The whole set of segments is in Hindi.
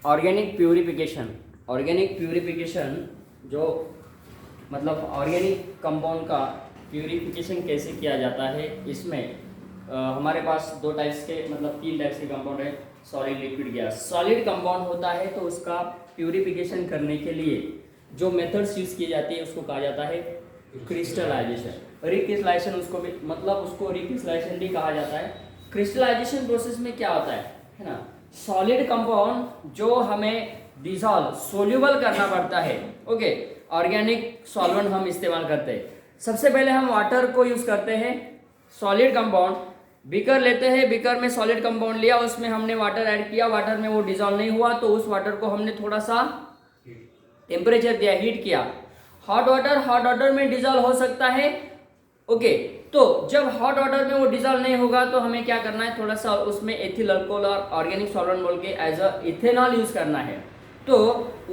ऑर्गेनिक प्यूरिफिकेशन जो मतलब ऑर्गेनिक कंपाउंड का प्यूरिफिकेशन कैसे किया जाता है, इसमें हमारे पास दो टाइप्स के मतलब तीन टाइप्स के कंपाउंड है, solid, liquid, gas. Solid compound होता है तो उसका प्यूरिफिकेशन करने के लिए जो मेथड्स यूज की जाती है उसको कहा जाता है क्रिस्टलाइजेशन। रिक्रिस्टलाइजेशन उसको भी मतलब उसको रिक्रिस्टलाइजेशन भी कहा जाता है। क्रिस्टलाइजेशन प्रोसेस में क्या होता है ना, सॉलिड कंपाउंड जो हमें डिसॉल्व सोल्यूबल करना पड़ता है, ओके, ऑर्गेनिक सॉल्वेंट हम इस्तेमाल करते हैं। सबसे पहले हम वाटर को यूज करते हैं, सॉलिड कंपाउंड, बीकर लेते हैं, बीकर में सॉलिड कंपाउंड लिया, उसमें हमने वाटर ऐड किया, वाटर में वो डिसॉल्व नहीं हुआ तो उस वाटर को हमने थोड़ा सा टेम्परेचर दिया, हीट किया। हॉट वाटर में डिसॉल्व हो सकता है, ओके। तो जब हॉट वाटर में वो डिसॉल्व नहीं होगा तो हमें क्या करना है, थोड़ा सा उसमें एथिल अल्कोहल और ऑर्गेनिक सॉल्वेंट बोल के एज अ इथेनॉल यूज करना है। तो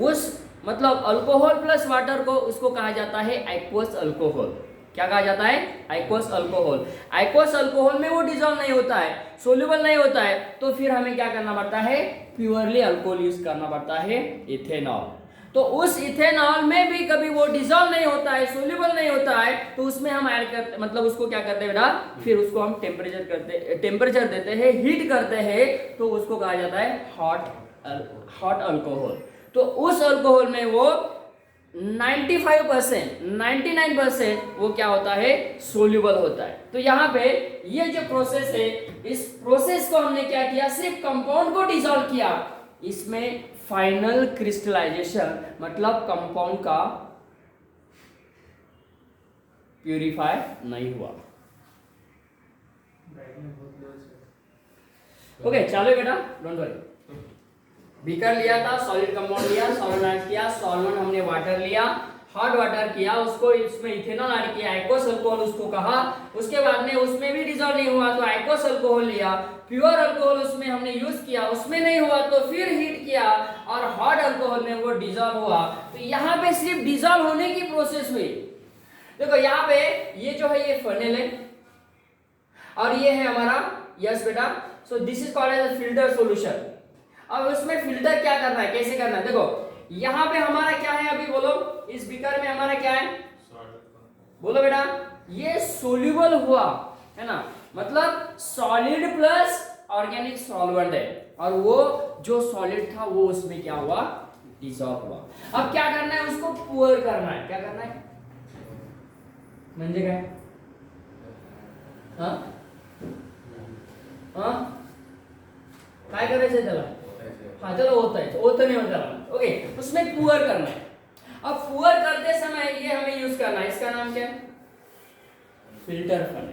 उस मतलब अल्कोहल प्लस वाटर को उसको कहा जाता है एक्वस अल्कोहल। क्या कहा जाता है? Aqueous alcohol. एक्वस अल्कोहल में वो डिसॉल्व नहीं होता है, सोल्यूबल नहीं होता है, तो फिर हमें क्या करना पड़ता है, प्योरली अल्कोहल यूज करना पड़ता है, इथेनॉल। तो उस इथेनॉल में भी कभी वो डिसॉल्व नहीं होता है, सोल्यूबल नहीं होता है, तो उसमें हम ऐड करते मतलब उसको क्या करते हैं बेटा, फिर उसको हम टेम्परेचर देते हैं, हीट करते हैं, तो उसको कहा जाता है हॉट अल्कोहल। तो उस अल्कोहल में वो 95% 99% वो क्या होता है, सोल्यूबल होता है। तो यहाँ पे ये जो प्रोसेस है, इस प्रोसेस को हमने क्या किया, सिर्फ कंपाउंड को डिसॉल्व किया, इसमें फाइनल क्रिस्टलाइजेशन मतलब कंपाउंड का प्यूरिफाई नहीं हुआ। ओके चलो बेटा, डोंट वरी। बीकर लिया था, सॉलिड कंपाउंड लिया, सॉल्वेंट ऐड किया, सॉल्वेंट हमने वाटर लिया, हॉट वाटर किया, उसको इसमें इथेनॉल ऐड किया, एक्वस अल्कोहल उसको कहा। उसके बाद में उसमें भी डिसॉल्व नहीं हुआ तो एक्वस अल्कोहल लिया, प्योर अल्कोहल उसमें हमने यूज किया, उसमें नहीं हुआ तो फिर हीट किया और हॉट अल्कोहल में वो डिसॉल्व हुआ। तो यहाँ पे सिर्फ डिसॉल्व होने की प्रोसेस हुई। देखो यहाँ पे ये जो है ये फनेल है और ये है हमारा, यस बेटा, so this is called as filter solution. अब उसमें फिल्टर क्या करना है, कैसे करना है, देखो यहाँ पे हमारा क्या है, अभी बोलो, इस बीकर में हमारा क्या है, बोलो बेटा, ये सोल्यूबल हुआ है ना, मतलब सॉलिड प्लस ऑर्गेनिक सॉल्वेंट है, और वो जो सॉलिड था वो उसमें क्या हुआ, डिसॉल्व हुआ। अब क्या करना है, उसको पुअर करना है। क्या करना है म्हणजे काय, हाँ हाँ काय करायचंय त्याला, हाँ चलो होता है, होता नहीं होता, ओके, उसमें पुअर करना है। अब पुअर करते समय ये हमें यूज करना है, इसका नाम क्या है, फिल्टर फनेल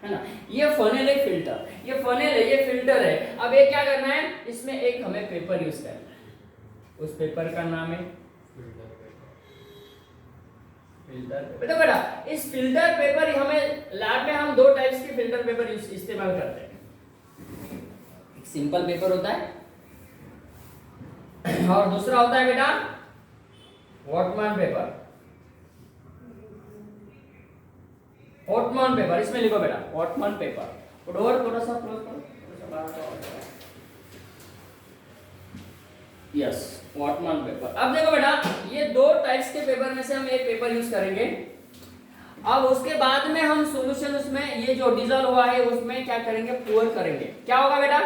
है ना। ये फनेल है, फिल्टर, ये फनेल है, ये फिल्टर है। अब ये क्या करना है, इसमें एक हमें पेपर यूज करना है, उस पेपर का नाम है फिल्टर पेपर। बेटा इस फिल्टर पेपर हमें लैब में हम दो टाइप्स के फिल्टर पेपर इस्तेमाल करते हैं, एक सिंपल पेपर होता है और दूसरा होता है बेटा वॉटमैन पेपर। वॉटमैन पेपर, इसमें लिखो बेटा वॉटमैन पेपर। डोर थोड़ा सा क्लोज करो, थोड़ा सा बाहर करो, यस वॉटमैन पेपर। अब देखो बेटा, ये दो टाइप्स के पेपर में से हम एक पेपर यूज करेंगे। अब उसके बाद में हम सॉल्यूशन उसमें ये जो डिसॉल्व हुआ है उसमें क्या करेंगे, पुअर करेंगे। क्या होगा बेटा,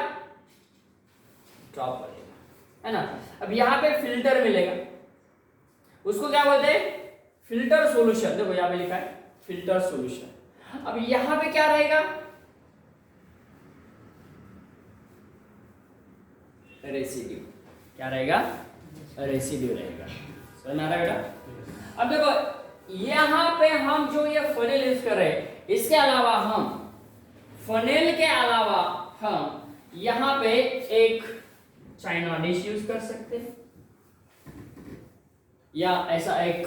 ड्रॉप करेगा है ना। अब यहाँ पे फिल्टर मिलेगा, उसको क्या बोलते हैं, फिल्टर सॉल्यूशन। देखो यहाँ पे लिखा है फिल्टर सॉल्यूशन। अब यहाँ पे क्या रहेगा, रेसिड्यू। क्या रहेगा, रेसिड्यू रहेगा। समझ में आ रहा है बेटा। अब देखो यहाँ पे हम जो ये फनेल यूज कर रहे हैं, इसके अलावा हम फनेल के अलावा हम यहाँ पे एक चाइना डिश यूज कर सकते हैं, या ऐसा एक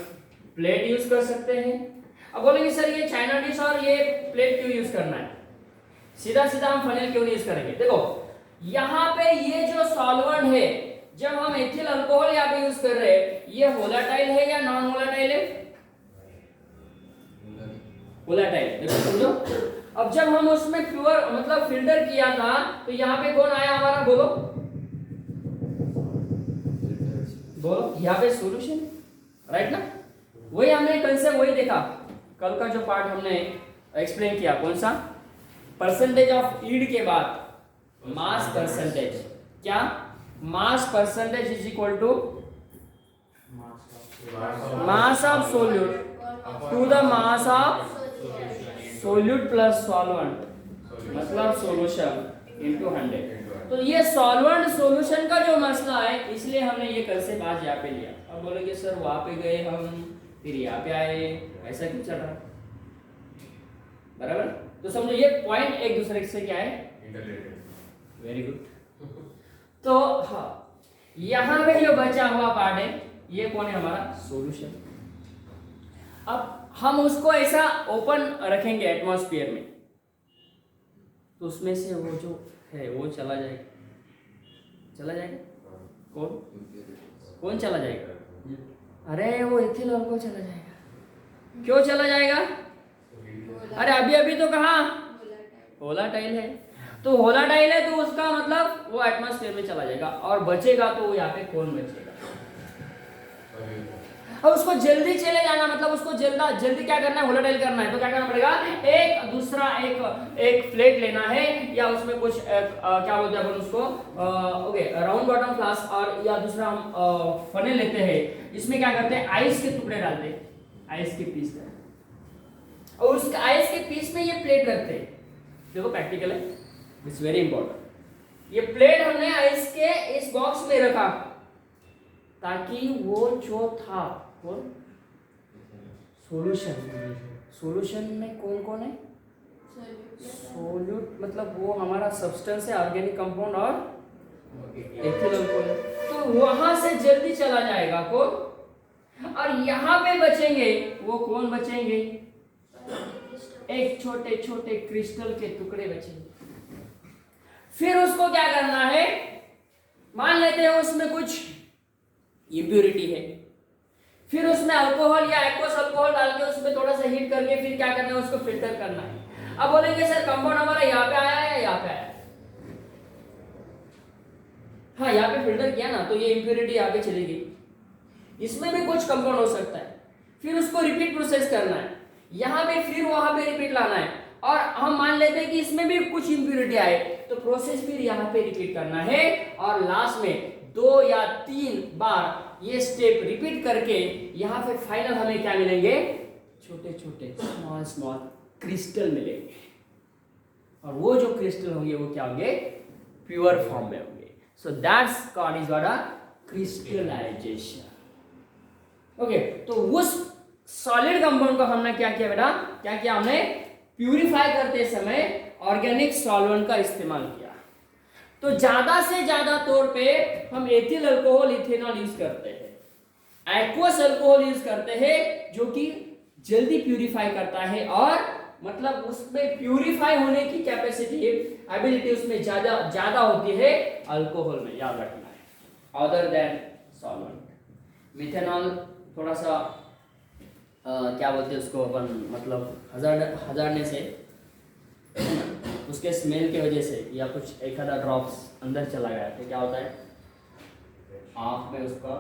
प्लेट यूज कर सकते हैं। अब बोलेंगे सर ये चाइना डिश और ये प्लेट क्यों यूज करना है, सीधा सीधा हम फनेल क्यों नहीं यूज करेंगे। देखो यहाँ पे ये जो सॉल्वेंट है, जब हम एथिल अल्कोहल यहाँ पे यूज कर रहे हैं, ये वोलेटाइल है या नॉन वोलेटाइल है, वोलेटाइल। देखो समझो, अब जब हम उसमें प्योर मतलब फिल्टर किया था तो यहाँ पे कौन आया हमारा, बोलो बोलो यहाँ पे सॉल्यूशन, राइट ना? वही हमने कल से वही देखा, कल का जो पार्ट हमने एक्सप्लेन किया, कौन सा? परसेंटेज ऑफ ईल्ड के बाद मास परसेंटेज, क्या? Mass percentage is equal to mass of solute to the mass of solute plus solvent, मतलब सॉल्यूशन इनटू 100। तो ये सॉल्वेंट सॉल्यूशन का जो मसला है, इसलिए हमने ये कल से बात यहाँ पे लिया। अब बोलोगे सर वहां पे गए हम, फिर यहाँ पे आए, ऐसा क्यों चल रहा है? बराबर? तो समझो ये पॉइंट एक दूसरे से क्या है, वेरी गुड। तो हाँ, यहाँ पे जो बचा हुआ पार्ट है, ये कौन है? हमारा सॉल्यूशन। अब हम उसको ऐसा ओपन रखेंगे एटमॉस्फेयर में, तो उसमें से वो जो है वो चला जाएगा, चला जाएगा। कौन चला जाएगा? अरे वो इथिल अल्कोहल चला जाएगा। क्यों चला जाएगा? अरे अभी तो कहा वोलाटाइल है, तो वोलाटाइल है तो उसका मतलब वो एटमॉस्फेयर में चला जाएगा, और बचेगा तो यहाँ पे कौन बचेगा? अब उसको जल्दी चले जाना, मतलब उसको जल्दी क्या करना है? वोलेटाइल करना है। तो क्या करना पड़ेगा? एक दूसरा एक प्लेट लेना है, या उसमें कुछ क्या बोलते हैं अपन उसको, ओके, राउंड बॉटम फ्लास्क, और या दूसरा हम फनेल लेते हैं। इसमें क्या करते हैं? आइस के टुकड़े डालते हैं, आइस के पीस, और उस आइस के पीस में ये प्लेट रखते हैं। देखो प्रैक्टिकल है, इट्स वेरी इंपॉर्टेंट। ये प्लेट हमने आइस के इस बॉक्स में रखा, ताकि वो जो था सॉल्यूशन में कौन है? सोल्यूट, मतलब वो हमारा सब्सटेंस है, ऑर्गेनिक कंपाउंड और एथिल अल्कोहल, तो वहां से जल्दी चला जाएगा कौन? और यहाँ पे बचेंगे, वो कौन बचेंगे? एक छोटे छोटे क्रिस्टल के टुकड़े बचेंगे। फिर उसको क्या करना है? मान लेते हैं उसमें कुछ इम्प्योरिटी है, फिर उसमें अल्कोहल या एक्वस अल्कोहल डाल के उसमें थोड़ा सा हीट करके फिर क्या करना है? उसको फिल्टर करना है। अब बोलेंगे सर कंपाउंड हमारा यहाँ पे आया या यहाँ पे आया? हाँ, यहाँ पे फिल्टर किया ना, तो ये इम्प्योरिटी यहाँ पे चली गई। इसमें भी कुछ कंपाउंड हो सकता है, फिर उसको रिपीट प्रोसेस करना है, यहाँ पे फिर वहां पे रिपीट लाना है, और हम मान लेते हैं कि इसमें भी कुछ इम्प्योरिटी आए, तो प्रोसेस फिर यहाँ पे रिपीट करना है, और लास्ट में 2 या 3 बार ये स्टेप रिपीट करके यहाँ पे फाइनल हमें क्या मिलेंगे? छोटे छोटे स्मॉल क्रिस्टल मिलेंगे, और वो जो क्रिस्टल होंगे वो क्या होंगे? प्योर फॉर्म में होंगे। So that's called is what? Crystallisation. Okay, तो उस सॉलिड कंपाउंड को हमने क्या किया बेटा? क्या किया हमने? प्यूरिफाई करते समय ऑर्गेनिक सॉल्वेंट का इस्तेमाल किया। तो ज्यादा से ज्यादा तौर पे हम एथिल अल्कोहल, इथेनॉल यूज करते हैं, एक्वस अल्कोहल यूज करते हैं, जो कि जल्दी प्यूरिफाई करता है, और मतलब उसमें प्यूरिफाई होने की कैपेसिटी, एबिलिटी उसमें ज्यादा होती है अल्कोहल में, याद रखना है, अदर देन सॉल्वेंट। मिथेनॉल थोड़ा सा क्या बोलते हैं उसको अपन, मतलब हजारने से, उसके स्मेल की वजह से, या कुछ एक आधा ड्रॉप्स अंदर चला गया तो क्या होता है? आँख में उसका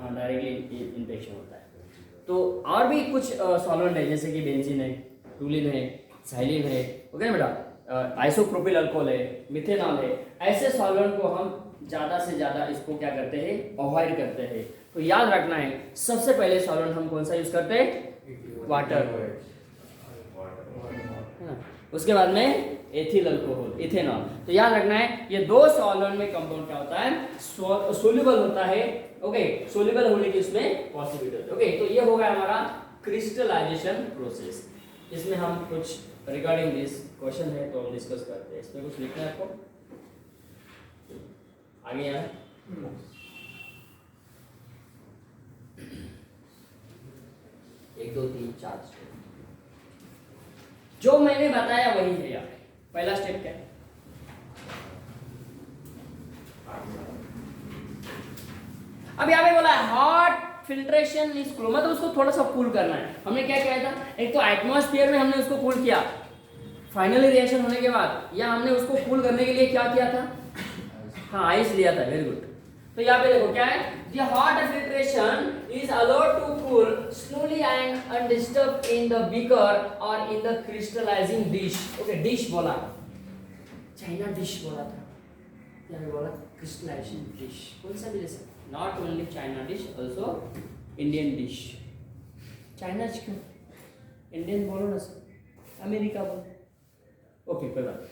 डायरेक्टली इन्फेक्शन होता है। तो और भी कुछ सॉल्वेंट है, जैसे कि बेंजीन है, टूलिन है, साइलिन है, ओके ना बेटा, आइसोप्रोपिल अल्कोहल है, मिथेनॉल है। ऐसे सॉल्वेंट को हम ज़्यादा से ज़्यादा इसको क्या करते हैं? अवॉइड करते हैं। तो याद रखना है, सबसे पहले सॉल्वेंट हम कौन सा यूज करते हैं? वाटर, है ना? उसके बाद में एथिल अल्कोहल, इथेनॉल। तो याद रखना है, ये 2 सॉल्वेंट में कंपाउंड क्या होता है? सोल्यूबल होता है। ओके, सोल्यूबल होने की उसमें पॉसिबिलिटी। ओके, तो ये हो गया हमारा क्रिस्टलाइजेशन प्रोसेस। इसमें हम कुछ रिगार्डिंग दिस क्वेश्चन है तो हम डिस्कस करते हैं। इसमें कुछ लिखना है आपको आगे यहाँ? 1 2 3 4 जो मैंने बताया वही है यहाँ। पहला स्टेप क्या है? अब यहाँ पे बोला है हॉट फिल्ट्रेशन इज कूल, मतलब उसको थोड़ा सा कूल करना है। हमने क्या किया था? एक तो एटमॉस्फेयर में हमने उसको कूल किया, फाइनली रिएक्शन होने के बाद, या हमने उसको कूल करने के लिए क्या किया था? हाँ, आइस लिया था, वेरी गुड। तो यहाँ पे देखो क्या है, the hot filtration is allowed to cool slowly and undisturbed in the beaker or in the crystallizing dish. Okay, dish बोला, चाइना डिश बोला था, यहाँ पे बोला crystallizing dish, कौन सा भी ले सकते, not only China dish, also Indian dish. China क्यों, इंडियन बोलो ना सर, अमेरिका बोलो, ओके कोई बात,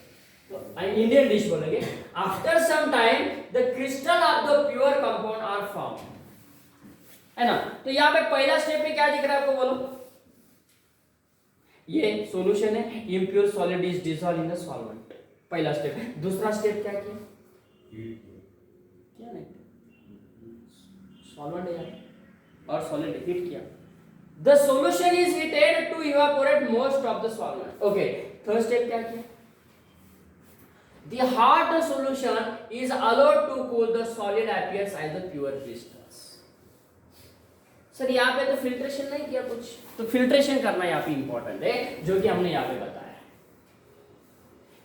तो इंडियन डिश बोलेंगे. After some time the crystal of the pure compound are form, है ना. तो यहाँ पे पहला स्टेप में क्या दिख रहा है आपको बोलो, ये सॉल्यूशन है, impure solid is dissolve in the solvent, पहला स्टेप. दूसरा स्टेप क्या किया, क्या नहीं, सॉल्वेंट है और सॉलिड हीट किया. The solution is heated to evaporate most of the solvent. Okay. Third step क्या किया? The hot solution is allowed to cool. The solid appears as the pure crystals. Sir यहाँ पे तो फिल्ट्रेशन नहीं किया कुछ, तो फिल्ट्रेशन करना यहाँ पे इंपॉर्टेंट है, जो कि हमने यहाँ पे बताया.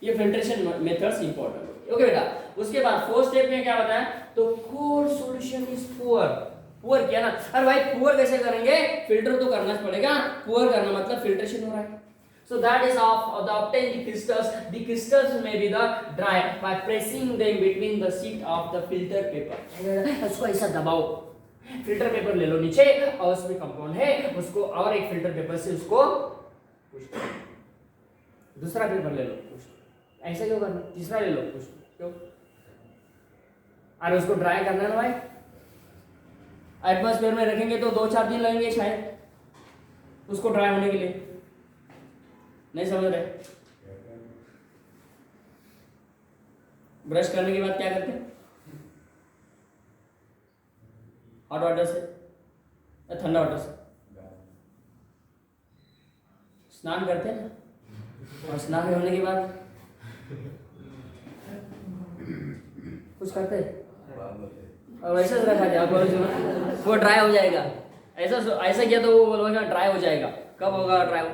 ये फिल्ट्रेशन मेथड्स इंपॉर्टेंट. ओके बेटा. उसके बाद फोर्थ स्टेप में क्या बताया, तो cold solution is poor. Poor किया ना, अरे भाई पुअर कैसे करेंगे, फिल्टर तो करना पड़ेगा. पुअर करना मतलब फिल्ट्रेशन हो रहा है. So that is of the obtain the crystals. The crystals may be the dry by pressing them between the sheet of the filter paper. उसको ऐसा दबाओ, फिल्टर पेपर ले लो नीचे और उसमें कंपाउंड है, उसको और एक फिल्टर पेपर से उसको पुश करो, दूसरा पेपर ले लो, ऐसा क्यों करना, तीसरा ले लो, पुश क्यों, अरे उसको ड्राई करना है ना भाई. एटमॉस्फेयर में रखेंगे तो 2-4 दिन लगेंगे शायद उसको ड्राई होने के लिए. नहीं समझ रहे. ब्रश करने के बाद क्या करते हैं, हॉट वाटर से या ठंडा वाटर से स्नान करते हैं ना, और स्नान होने के बाद कुछ करते हैं और ऐसा रखा जाए वो ड्राई हो जाएगा. ऐसा किया तो वो बोलेगा ड्राई हो जाएगा. कब होगा ड्राई,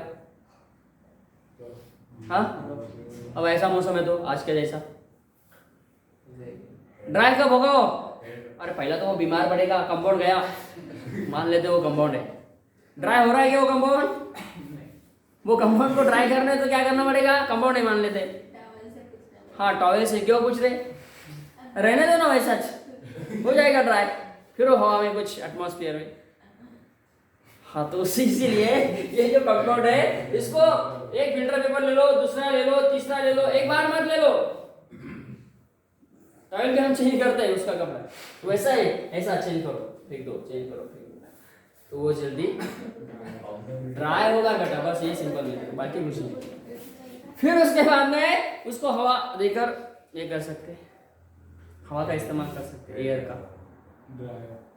हाँ अब ऐसा मौसम है तो आज के जैसा ड्राई कब होगा. अरे पहला तो वो बीमार पड़ेगा, कंपाउंड गया, मान लेते वो कंपाउंड है, ड्राई हो रहा है क्या वो कंपाउंड, वो कंपाउंड को ड्राई करना है तो क्या करना पड़ेगा, कंपाउंड नहीं मान लेते, हाँ टॉवेल से. क्यों पूछ रहे, रहने दो ना वैसा हो जाएगा ड्राई, फिर वो हवा में कुछ एटमॉस्फेयर में. हाँ तो इसीलिए ये जो कंपाउंड है इसको एक फिल्टर पेपर ले लो, दूसरा ले लो, तीसरा ले लो, एक बार मत ले लो. टॉवेल भी हम चेंज करते हैं उसका कपड़ा, तो वैसा है, ऐसा चेंज करो, फेंक दो, चेंज करो, फेंक दो, तो वो जल्दी ड्राई होगा बेटा. बस ये सिंपल है, बाकी कुछ नहीं. फिर उसके बाद में उसको हवा देकर ये कर सकते हैं, हवा का इस्तेमाल कर सकते हैं, एयर का.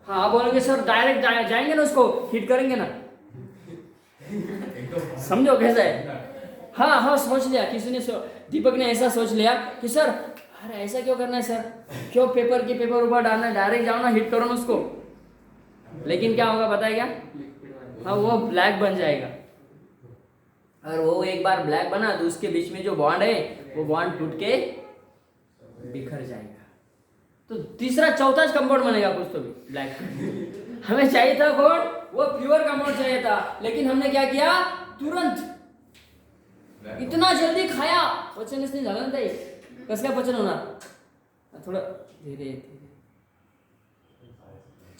हाँ आप बोलोगे सर डायरेक्ट जाएंगे ना उसको हीट करेंगे ना, समझो कैसा है. हाँ हाँ सोच लिया किसी ने, दीपक ने ऐसा सोच लिया कि सर अरे ऐसा क्यों करना है सर, क्यों पेपर के पेपर ऊपर डालना है, डायरेक्ट जाओ ना हीट करो ना उसको. लेकिन क्या होगा पता है क्या, हाँ वो ब्लैक बन जाएगा. अगर वो एक बार ब्लैक बना तो उसके बीच में जो बॉन्ड है वो बॉन्ड टूट के बिखर जाएगा. तो तीसरा चौथा कंपाउंड बनेगा कुछ तो भी ब्लैक. हमें चाहिए था कौन, वो प्योर कंपाउंड चाहिए था, लेकिन हमने क्या किया, तुरंत इतना जल्दी खाया, पचन इसने झालं ना. कसं काय पचन होणार, थोडं धीरे धीरे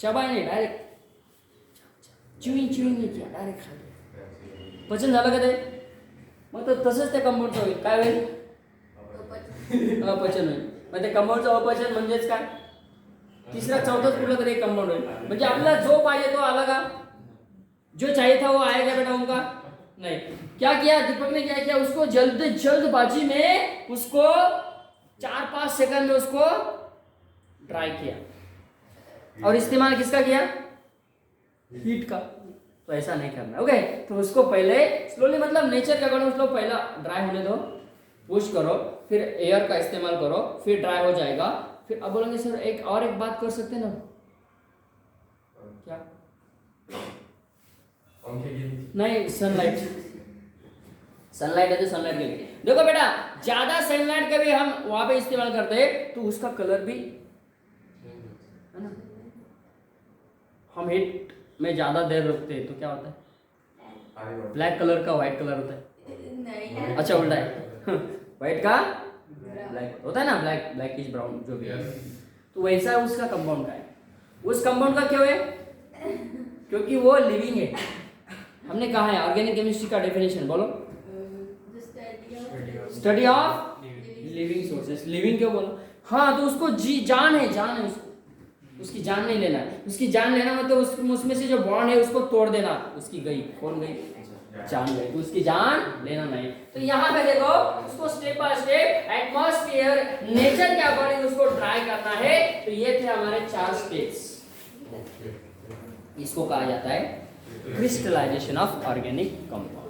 चबाय नाही, डायरेक्ट चिविंग नाही किया, डायरेक्ट खाली पचन झालं का ते, मग तर तसंच त्या कंपाऊंडचं होईल. काय होईल, अपचन होईल. मग ते कंपाऊंडचं अपचन म्हणजेच काय, तीसरा चौथाच कुठला तरी एक कंपाऊंड होईल. म्हणजे आपल्याला जो पाहिजे तो आला का, जो चाहिए था वो आएगा बेटा उनका नहीं. क्या किया दीपक ने, क्या किया, उसको जल्दबाजी में उसको 4-5 सेकंड में उसको ड्राई किया, और इस्तेमाल किसका किया, हीट का. तो ऐसा नहीं करना. ओके तो उसको पहले स्लोली, मतलब नेचर का करो, उसको पहला ड्राई होने दो, पुश करो, फिर एयर का इस्तेमाल करो, फिर ड्राई हो जाएगा. फिर अब बोलेंगे सर एक बात कर सकते हैं ना, क्या, नहीं सनलाइट है तो सनलाइट के लिए. देखो बेटा ज्यादा सनलाइट का भी हम वहां पे इस्तेमाल करते हैं तो उसका कलर भी है हम हीट में ज़्यादा देर रुकते हैं तो क्या होता है? ब्लैक कलर का व्हाइट कलर होता है। अच्छा उल्टा है व्हाइट का ब्लैक होता है ना, ब्लैकिश ब्राउन जो भी है। तो वैसा उसका कंपाउंड का है। उस कंपाउंड का क्यों है? क्योंकि वो लिविंग है। हमने कहा है ऑर्गेनिक केमिस्ट्री का डेफिनेशन बोलो। Study of living sources. Living क्यों बोलो? हाँ, तो उसको जान है उसको, उसकी जान नहीं लेना है। उसकी जान लेना मतलब उसमें से जो बॉन्ड है उसको तोड़ देना। उसकी गई, कौन गई? जान गई। तो उसकी जान लेना नहीं। तो यहाँ पे देखो उसको step by step atmosphere nature के अकॉर्डिंग उसको ट्राई करना है। तो ये थे हमारे 4 स्टेप्स। इसको कहा जाता है क्रिस्टलाइजेशन ऑफ ऑर्गेनिक कंपाउंड।